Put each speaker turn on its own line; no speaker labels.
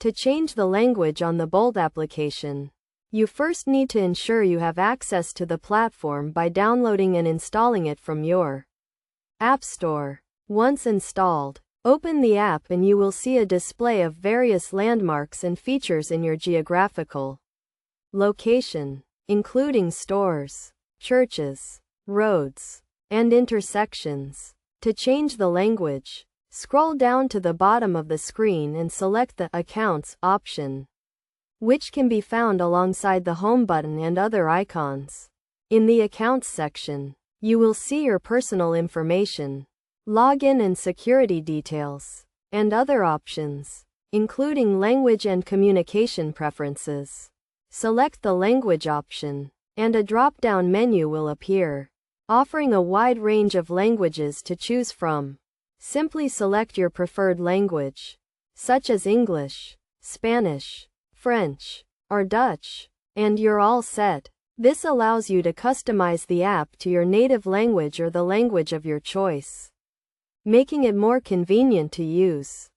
To change the language on the Bolt application, you first need to ensure you have access to the platform by downloading and installing it from your App Store. Once installed, open the app and you will see a display of various landmarks and features in your geographical location, including stores, churches, roads, and intersections. To change the language, scroll down to the bottom of the screen and select the Accounts option, which can be found alongside the Home button and other icons. In the Accounts section, you will see your personal information, login and security details, and other options, including language and communication preferences. Select the language option, and a drop-down menu will appear, offering a wide range of languages to choose from. Simply select your preferred language, such as English, Spanish, French, or Dutch, and you're all set. This allows you to customize the app to your native language or the language of your choice, making it more convenient to use.